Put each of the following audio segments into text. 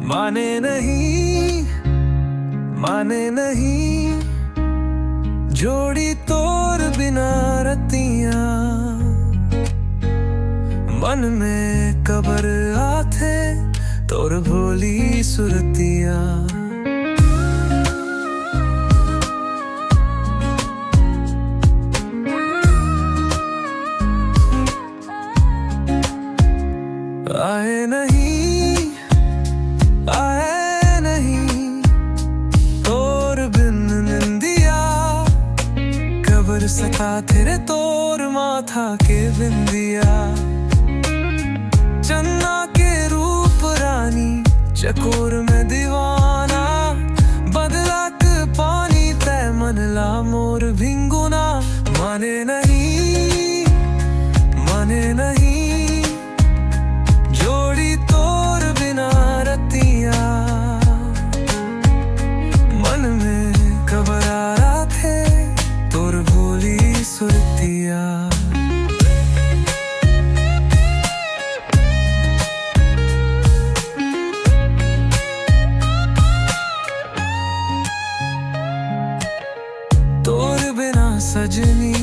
माने नहीं, माने नहीं, जोड़ी तोर बिना रतियां मन में कबर आथे तोर भोली सुरतियां। आए नहीं, आए नहीं, तोर बिन निंदिया कबर सका तेरे तोर माथा के बिंदिया। चन्ना के रूप रानी चकोर में दीवाना, बदला के पानी तय मनला मोर भिंगुना। माने नहीं, माने नहीं, जोड़ी तोर बिना रतियां मन में घबरा थे तोर भोली सुरतियां। तोर बिना सजनी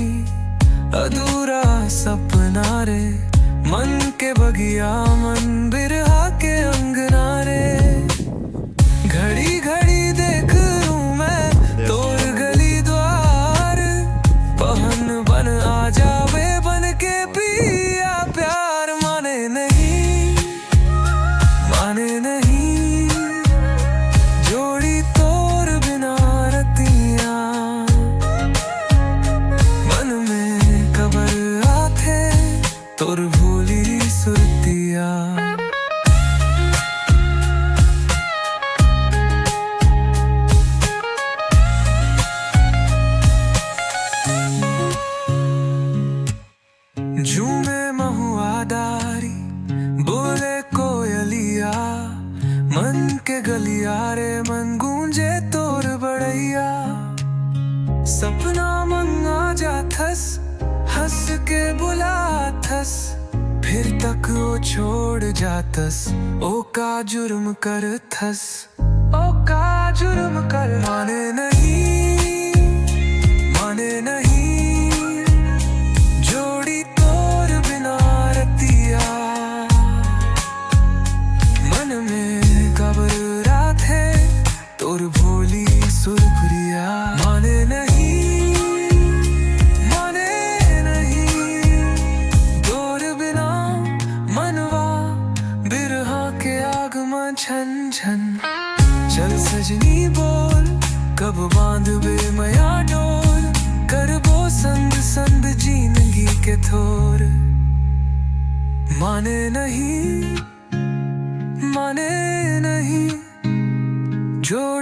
अधूरा सपना रे, मन के बगिया मन बिरहा के अंगना रे। घड़ी घड़ी देख लूं मैं तोर गली द्वार, पहन बन आ जावे बन के पिया प्यार। माने नहीं, माने नहीं, जोड़ी तोर बिना रतियां मन में कबर आथे तोर भोली सुरतियां। झूमे महुआदारी बोले कोयलिया, मन के गलिया रे मन गूंजे तोर बड़ैया। सपना मंगा जाथस हंस के बुलाथस, फिर तक वो छोड़ जातस ओ का जुर्म कर थस, ओ का जुर्म कर। माने नहीं, माने नहीं, जोड़ी तोर बिना रतिया मन में घबरा थे तोर भोली सुरखुरिया। माने नहीं, माने नहीं, तोर बिना मनवा बिरहा के आग में छन छन। चल सजनी बोल कब बांध बे मया डोर, करबो संग संग जिंदगी के थोर। माने नहीं, माने नहीं, जो